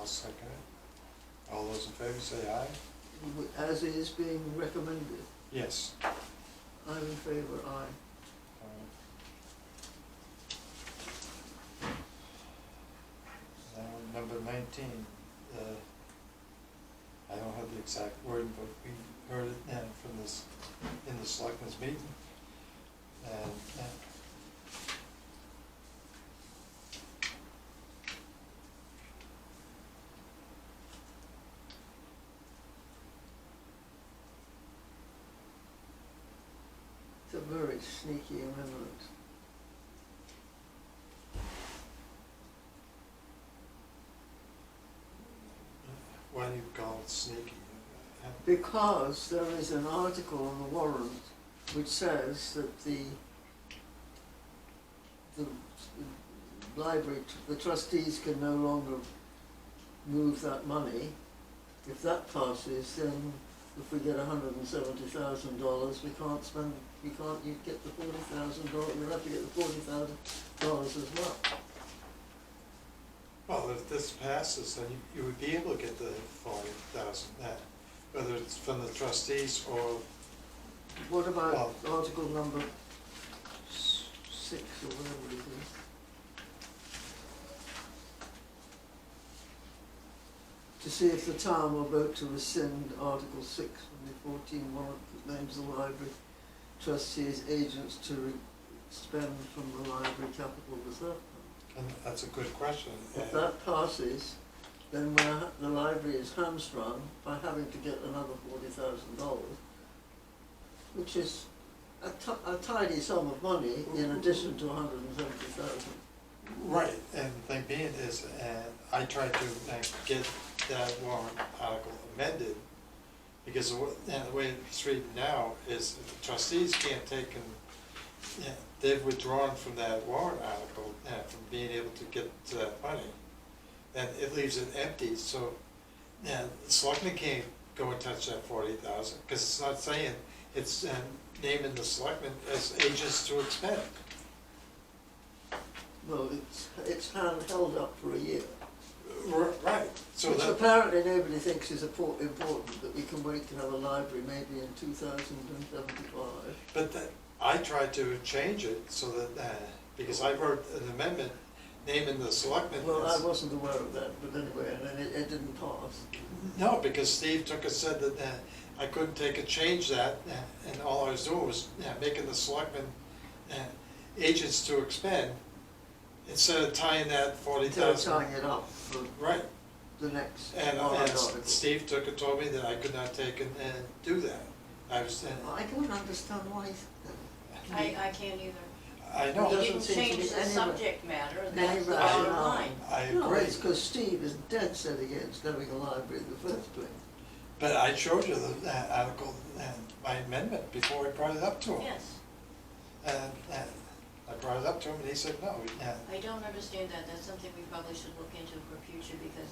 I'll second it. All those in favor say aye? As is being recommended. Yes. I'm in favour, aye. Now, number 19, I don't have the exact word, but we heard it from this, in the selectmen's meeting. And It's a very sneaky amendment. why do you call it sneaky? Because there is an article on the warrant which says that the library, the trustees can no longer move that money. If that passes, then if we get $170,000, we can't spend, we can't, you get the $40,000, we'll have to get the $40,000 as well. Well, if this passes, then you would be able to get the 40,000 net, whether it's from the trustees or. What about article number 6 or whatever it is? To see if the town will vote to rescind Article 6 from the 14 warrant that names the library trustees agents to spend from the library capital reserve fund. And that's a good question. If that passes, then the library is hamstrung by having to get another $40,000, which is a tidy sum of money in addition to $170,000. Right, and the thing being is, I tried to get that warrant article amended, because the way it's reading now is if the trustees can't take and, they've withdrawn from that warrant article from being able to get to that money, then it leaves it empty, so the selectmen can't go and touch that 40,000, because it's not saying, it's naming the selectmen as agents to expend. Well, it's held up for a year. Right. So which that, apparently nobody thinks is important, that we can wait to have a library maybe in 2075. but I tried to change it so that, because I wrote an amendment naming the selectmen. Well, I wasn't aware of that, but anyway, and then it didn't pass. No, because Steve took and said that I couldn't take and change that, and all I was doing was making the selectmen agents to expend, instead of tying that 40,000. Tying it up for Right. the next And article. Steve took and told me that I could not take and do that. I was. I don't understand why. I can't either. I It know. You doesn't didn't seem to change be the any- subject matter, and any that's the rationale. bottom line. I No, agree. it's because Steve is dead set against having a library in the first place. But I showed you the article, my amendment, before I brought it up to him. Yes, And I brought it up to him, and he said no. I don't understand that. That's something we probably should look into for future, because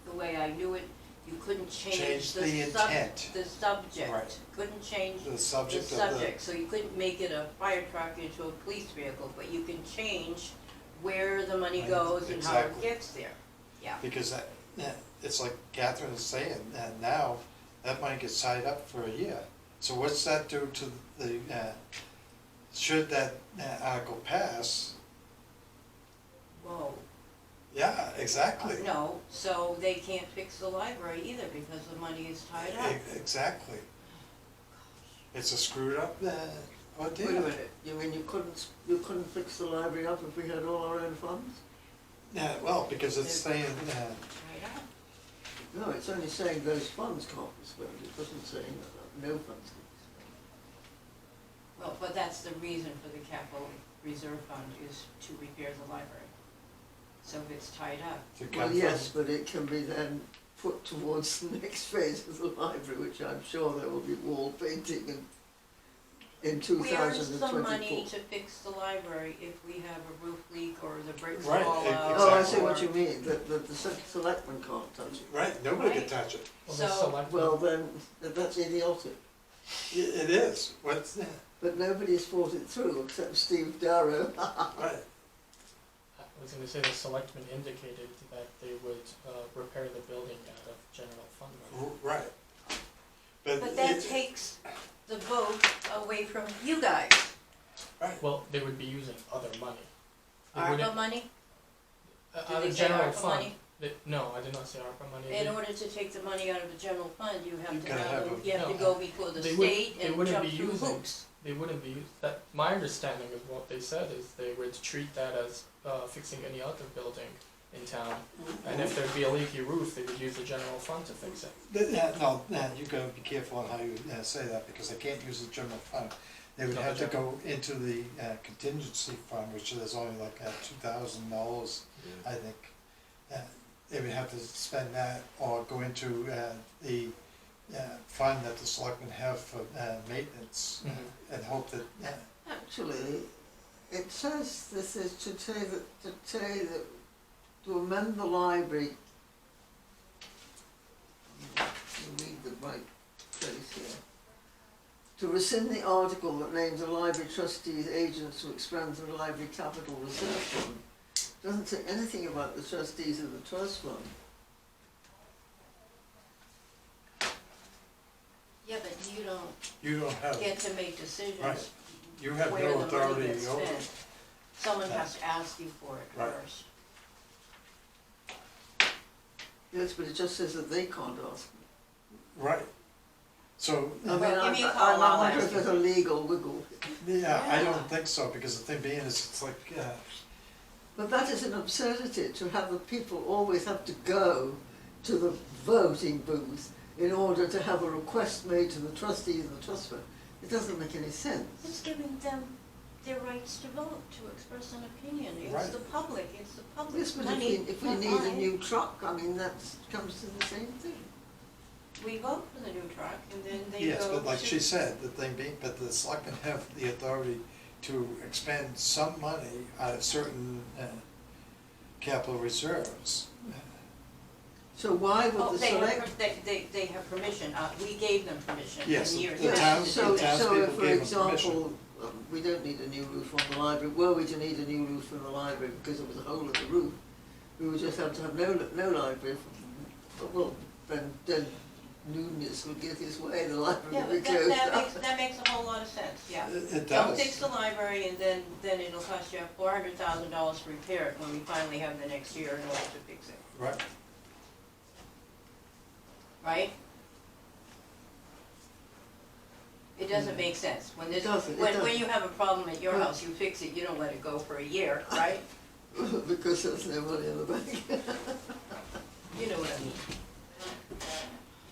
the way I knew it, you couldn't change Change the the intent. the subject. Right. Couldn't change The the subject of the. subject, so you couldn't make it a fire truck into a police vehicle, but you can change where the money Right, goes and how it exactly. gets there. Yeah. Because it's like Catherine is saying, and now that money gets tied up for a year. So what's that do to the, should that article pass? Whoa. Yeah, exactly. No, so they can't fix the library either because the money is tied up. Exactly. It's a screwed up ordeal. Wait a minute, you mean you couldn't fix the library up if we had all our own funds? Yeah, well, because it's saying, Tied up. No, it's only saying those funds can't be spent, it doesn't say no funds can be spent. Well, but that's the reason for the capital reserve fund, is to repair the library. So if it's tied up. to Well, come yes, from, but it can be then put towards the next phase of the library, which I'm sure there will be wall painting in 2024. Where's the money to fix the library if we have a roof leak or the bricks Right, fall out? Oh, I see exactly. what you mean, that the selectmen can't touch it. right, nobody can Right. touch it. So, Well, then, that's idiotic. It is, what's, But nobody has fought it through except Steve Darrow. right. I was gonna say the selectmen indicated that they would repair the building out of general fund money. Right. But that takes the vote away from you guys. Right, Well, they would be using other money. They ARPA wouldn't- money? Out Did of they say general ARPA fund. money? No, I did not say ARPA money. In They- order to take the money out of the general fund, you You have to gotta have have, a- you have to No. go before the They would- state they and wouldn't jump be through using- hoops. They wouldn't be that. My understanding of what they said is they would treat that as fixing any other building in town, and if there'd be a leaky roof, they would use the general fund to fix it. no, you gotta be careful on how you say that, because they can't use the general fund. They would Not have the to go into the contingency fund, which is only like $2,000, I think. They would have to spend that, or go into the fund that the selectmen have for maintenance, and hope that, Actually, it says this is to say that to amend the library. Read the right place here. To rescind the article that names the library trustees agents to expend the library capital reserve fund. Doesn't say anything about the trustees of the trust fund. Yeah, but you don't have, get to make decisions Right. you have where no the money authority gets over. spent. Someone has to ask you for it Right. first. Yes, but it just says that they can't ask. Right. So, I mean, Well, give me a I call, I'll wonder ask if you. there's a legal wiggle. yeah, I Yeah. don't think so, because the thing being is, it's like, But that is an absurdity, to have the people always have to go to the voting booth in order to have a request made to the trustees of the trust fund. It doesn't make any sense. It's giving them their rights to vote, to express an opinion. It's Right. the public, it's the Yes, public's but money. if we not need a mine. new truck, I mean, that comes to the same thing. We vote for the new truck and then they go yes, but like to- she said, the thing being, but the selectmen have the authority to expend some money out of certain capital reserves. So why would Oh, the they select... have, they have permission, we gave them permission Yes, years the ago town- to so, do the that. so townspeople if, for gave them example, we don't need a new roof on the library, were we to need a new roof on the library because there was a hole in the roof, we would just have to have no library, well, then Nunes would get his way, the library Yeah, would be but closed down. that makes a whole lot of sense, yeah. It Don't does. fix the library and then it'll cost you $400,000 to repair it when we finally have the next year in order to fix it, Right, right? It doesn't make sense. When It this, doesn't, it when doesn't. you have a problem at your Well- house, you fix it, you don't let it go for a year, right? Because there's no money in the bank. You know what I mean.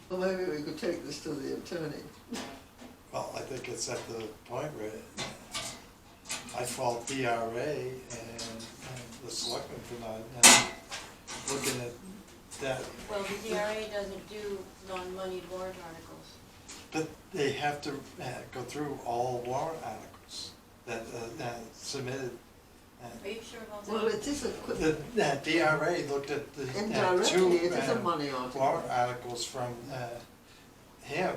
Well, maybe we could take this to the attorney. well, I think it's at the point where I fault DRA and the selectmen for not looking at that. Well, the DRA doesn't do non-moneyed warrant articles. But they have to go through all warrant articles that submitted. Are you sure about that? Well, it is a quick, The DRA looked at the two indirectly, it is a money article. warrant articles from him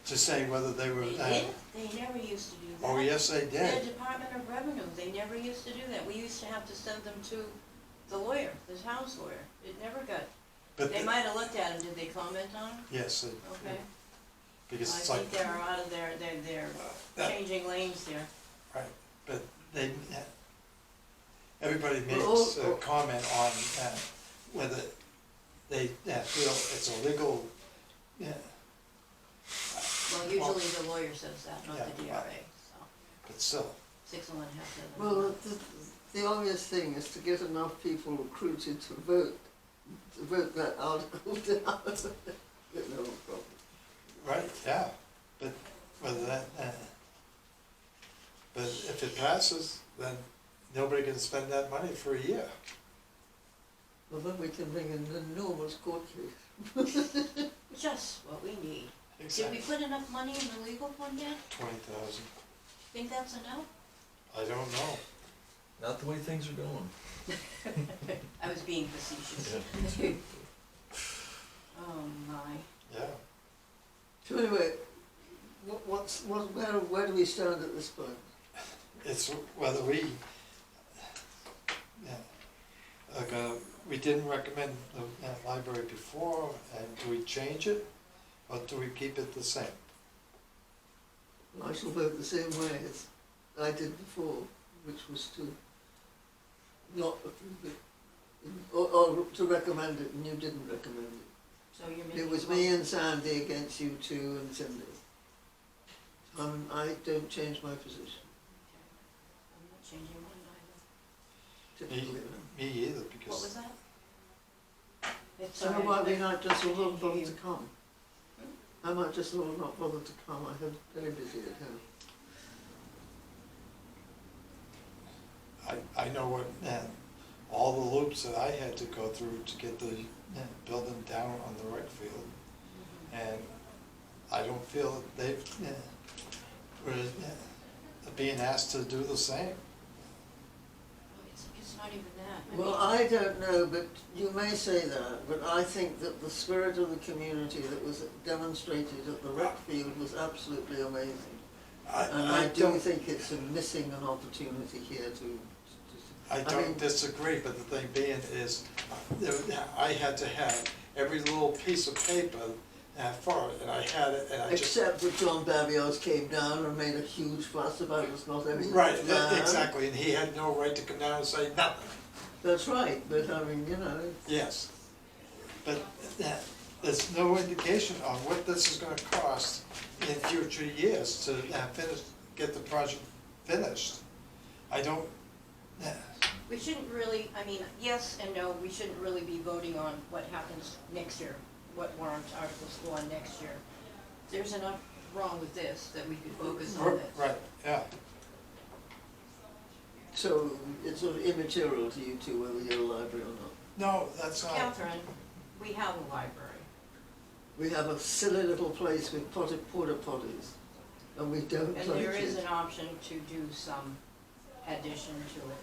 to say whether they were. They did? They never used to do that. Oh, yes, they The did. Department of Revenue, they never used to do that. We used to have to send them to the lawyer, the town's lawyer. It never got, But they might have looked at them, did they comment on them? yes, Okay. because it's I like. think they're out of their, they're that- changing lanes there. Right, but they, everybody Well, makes a comment on whether they feel it's illegal. Yeah, Well, usually the lawyer says that, not the Yeah. DRA, so but still, 6 and 1 half dozen. Well, the obvious thing is to get enough people recruited to vote that article down. Get no problem. right, yeah, but whether that, but if it passes, then nobody can spend that money for a year. Well, then we can bring an enormous court case. Just what we need. Did we Exactly. put enough money in the legal fund yet? 20,000, Think that's enough? I don't know. Not the way things are going. I was being facetious. Oh my. Yeah, So anyway, where do we stand at this point? it's whether we we didn't recommend the library before, and do we change it, or do we keep it the same? I shall vote the same way as I did before, which was to not approve it, or to recommend it, and you didn't recommend it. So you're making. It was me and Sandy against you two and Cindy. I don't change my position, I'm not changing mine either. typically. Me either, What because was that? It's So all right. why we not just all not bother You- to come? I might just all not bother to come, I have very busy at home. I know what, all the loops that I had to go through to get the building down on the rec field, and I don't feel that they've, were being asked to do the same. It's not even that. Well, I don't know, but you may say that, but I think that the spirit of the community that was demonstrated at the rec field was absolutely amazing. And I do don't, think it's missing an opportunity here to I I mean- don't disagree, but the thing being is, I had to have every little piece of paper for it, and I had it, and I just. except that John Babios came down and made a huge fuss about us not having. Right, planned. exactly, and he had no right to come down and say nothing. That's right, but I mean, you know, Yes, but there's no indication on what this is gonna cost in future years to get the project finished. I don't, We shouldn't really, I mean, yes and no, we shouldn't really be voting on what happens next year, what warrant articles go on next year. There's enough wrong with this that we could focus on this. right, yeah, so it's sort of immaterial to you two whether you're a library or not. no, that's not, Catherine, we have a library. We have a silly little place with porta potties, and we don't And like there is it. an option to do some addition to it.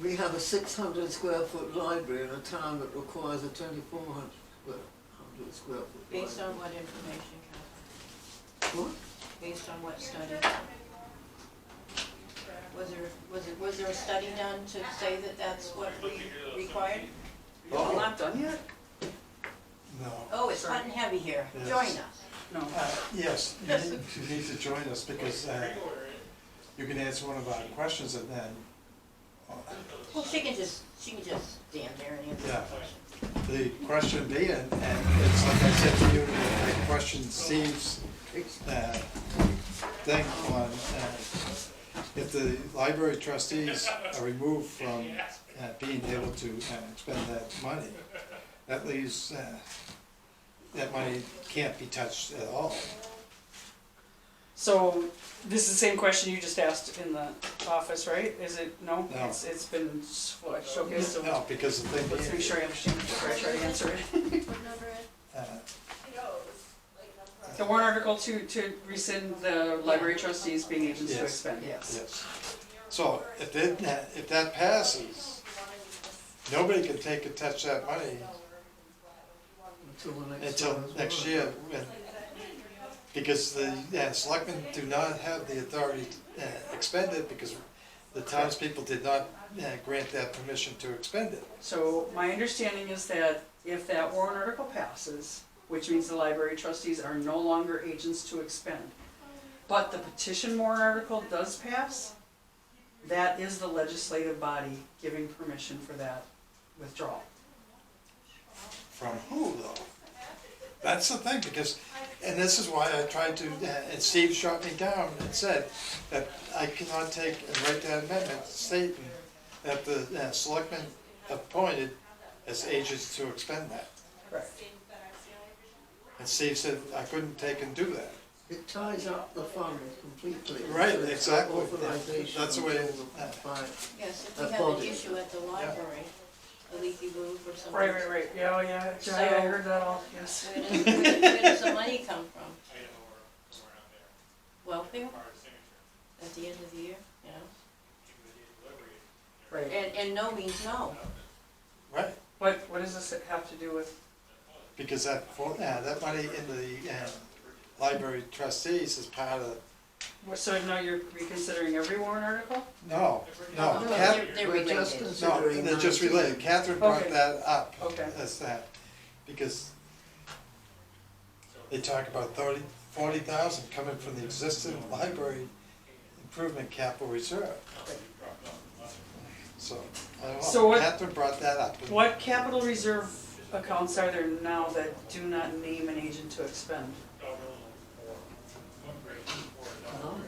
We have a 600 square foot library in a town that requires a 2,400 square foot library. Based on what information, Catherine? What? Based on what study? Was there a study done to say that that's what we required? Well, not done yet? no. Oh, it's hot and heavy here. Yes. Join us. No. Yes, you need to join us, because you can answer one of our questions, and then, Well, she can just stand there and answer the Yeah. question. the question being, and it's like I said to you, the question Steve's thing on, if the library trustees are removed from being able to expend that money, that leaves, that money can't be touched at all. So, this is the same question you just asked in the office, right? Is it, no? No. It's been showcased, so No, because the thing let's make being, sure I understand before I try to answer it. What number is? The warrant article to rescind the library trustees being agents to Yes. expend, yes. yes. So if that passes, nobody can take and touch that money until next year, because the selectmen do not have the authority to expend it, because the townspeople did not grant that permission to expend it. So my understanding is that if that warrant article passes, which means the library trustees are no longer agents to expend, but the petition warrant article does pass, that is the legislative body giving permission for that withdrawal. From who, though? That's the thing, because, and this is why I tried to, and Steve shot me down and said that I cannot take and write that amendment stating that the selectmen appointed as agents to expend that. Correct. And Steve said I couldn't take and do that. It ties up the fund completely. Right, So it's exactly. authorization That's the way until it- by- Yes, if A we have an body. issue at the library, a leaky roof or something. Right, yeah, oh, yeah, So- I heard that all, yes. Where does the money come from? Welfare? At the end of the year, you know? Right. And no means no. Right, What does this have to do with, because that money in the library trustees is part of So now you're reconsidering every warrant article? No, No, no, they're We're just related. no, considering they're just 19. related. Catherine brought Okay. that up Okay. as that, because they talk about 40,000 coming from the existing library improvement capital reserve. So, I don't So know, what- Catherine brought that up. What capital reserve accounts are there now that do not name an agent to expend? None,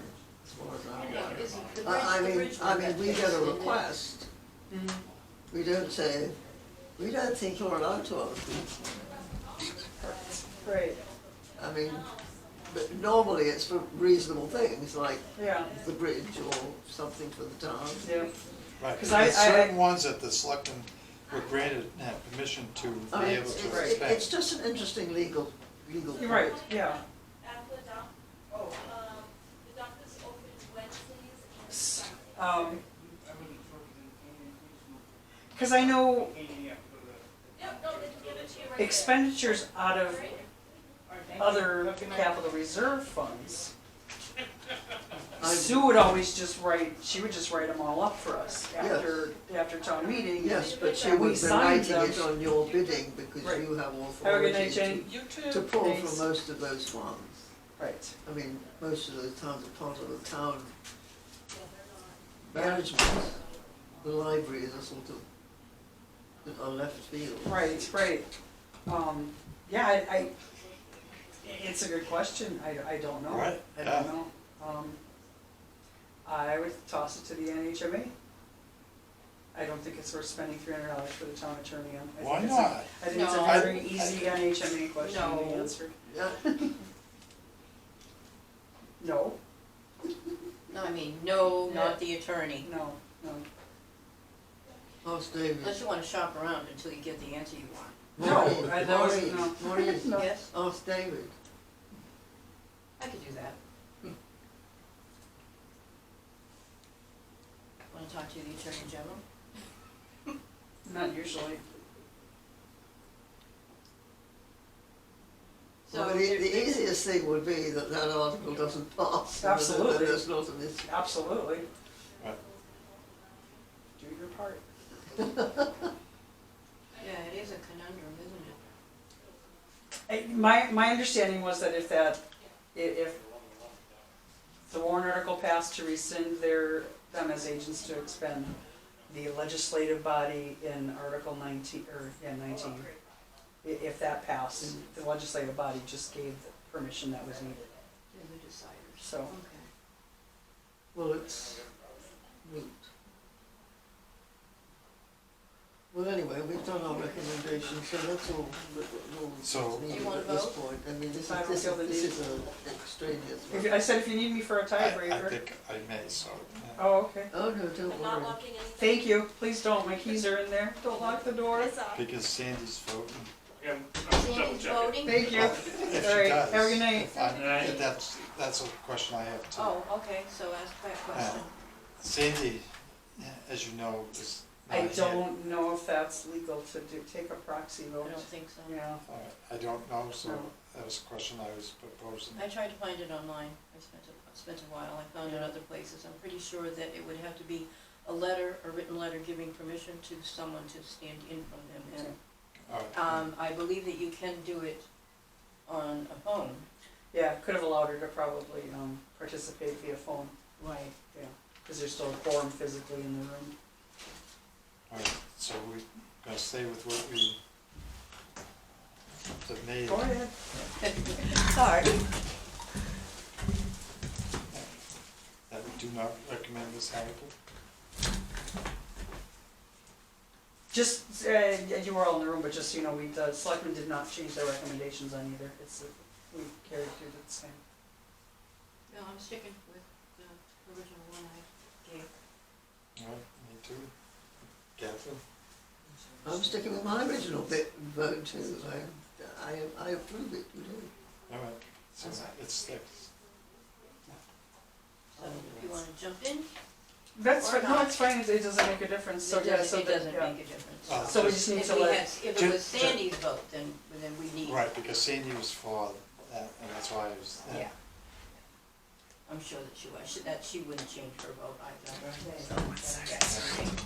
as far as I know. Yeah, is the I bridge- the mean, bridge I one mean, got we get a fixed, didn't it? request, Mhm. we don't say, we don't think you're allowed to ask. Right, I mean, but normally it's for reasonable things, like yeah, the bridge or something for the town. yeah. Right, 'Cause there's I- certain ones that the selectmen were granted permission to I be mean, able to Right. expend. it's just an interesting legal You're point. right, yeah. The doctor's open Wednesdays. Cause I know No, they can give it to you right expenditures out of other capital reserve funds. I- Sue would always just write, she would just write them all up for us after town meeting. Yes, but she And we would be signed writing it them. on your bidding because Right. you have Have a good night, authority Jane. to pull Thanks. from most of those funds. Right, I mean, most of those towns are part of the town management. The library is a sort of a left field. right. Yeah, it's a good question, I don't know. Right, I don't know. I would toss it to the NHMA. I don't think it's worth spending $300 for the town attorney on. I Why think it's a- not? I think it's a No. very easy NHMA question to No. answer. Yeah, No, No, I mean, no, not the attorney, no. ask David. unless you wanna shop around until you get the answer you want. No, Maureen, that was, Maureen, no. Maureen, No. Yes, ask David. I could do that. Wanna talk to the attorney general? Not usually. So Well, there- the easiest thing would be that that article doesn't pass. and Absolutely. then there's not an issue. Absolutely. Right. Do your part. Yeah, it is a conundrum, isn't it? My understanding was that if the warrant article passed to rescind them as agents to expend, the legislative body in Article 19, if that passed, the legislative body just gave the permission that was needed, They're the deciders. so. Okay. Well, it's moot. Well, anyway, we've done our recommendations, so that's all So- that's needed You wanna at this vote? point. I mean, this I don't is feel the need. an extraneous one. I said if you need me for a I tiebreaker. think I may, so, yeah. Oh, okay. Oh, no, don't I'm not worry. locking anything. Thank you. Please don't. My keys are in there. Don't lock the door. It's off. Because Sandy's voting. Yeah, I'm double Sandy's checking. voting? Thank you. If All right, she does. have a good night. I- That's a question I have too. Oh, okay, so ask that question. Sandy, as you know, is not I here. don't know if that's legal to take a proxy I vote. don't think so. Yeah. All right, I don't know, so No. that was a question I was proposing. I tried to find it online, I spent a while, I found it other places, I'm pretty sure that it would have to be a written letter giving permission to someone to stand in from them, and, All right. I believe that you can do it on a phone. Yeah, could have allowed her to probably participate via phone, Right. because there's still a quorum physically in the room. All right, so we're gonna stay with what we have made. Go ahead. Sorry. That we do not recommend this article. Just, you were all in the room, but just so you know, the selectmen did not change their recommendations on either. We carried through the same. No, I'm sticking with the original one I gave. All right, me too. Catherine? I'm sticking with my original vote too. I approve it, you do. All right, so it sticks. So if you wanna jump in, That's Or fine, no, not. it's fine, it doesn't make a difference, so yeah, so it doesn't yeah. make a difference. Oh, So we just need If to we let, had, if it was Ju- Sandy's vote, then we need. Right, because Sandy was for that, and that's why I was, Yeah. I'm sure that she was, that she wouldn't change her vote either. So, One second.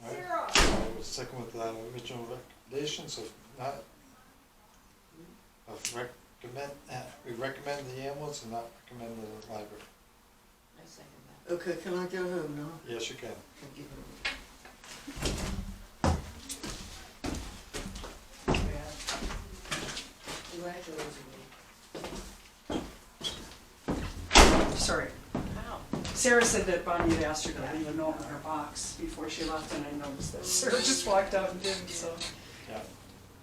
All right, Sarah. I was sticking with the original recommendations of not, we recommend the ambulance and not recommend the library. I second that. Okay, can I go home now? Yes, you can. Thank you very much. Sorry. Wow. Sarah said that Bonnie had asked her to leave a note in her box before she left, and I noticed that Sarah just walked out and didn't, so. Yeah.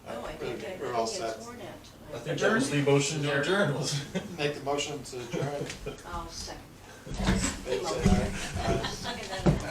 Oh, I think I We're all get set. sworn at I tonight. think that was the motion to adjourn, wasn't it? Make the motion to adjourn. I'll second Say aye. Aye. that. Second that.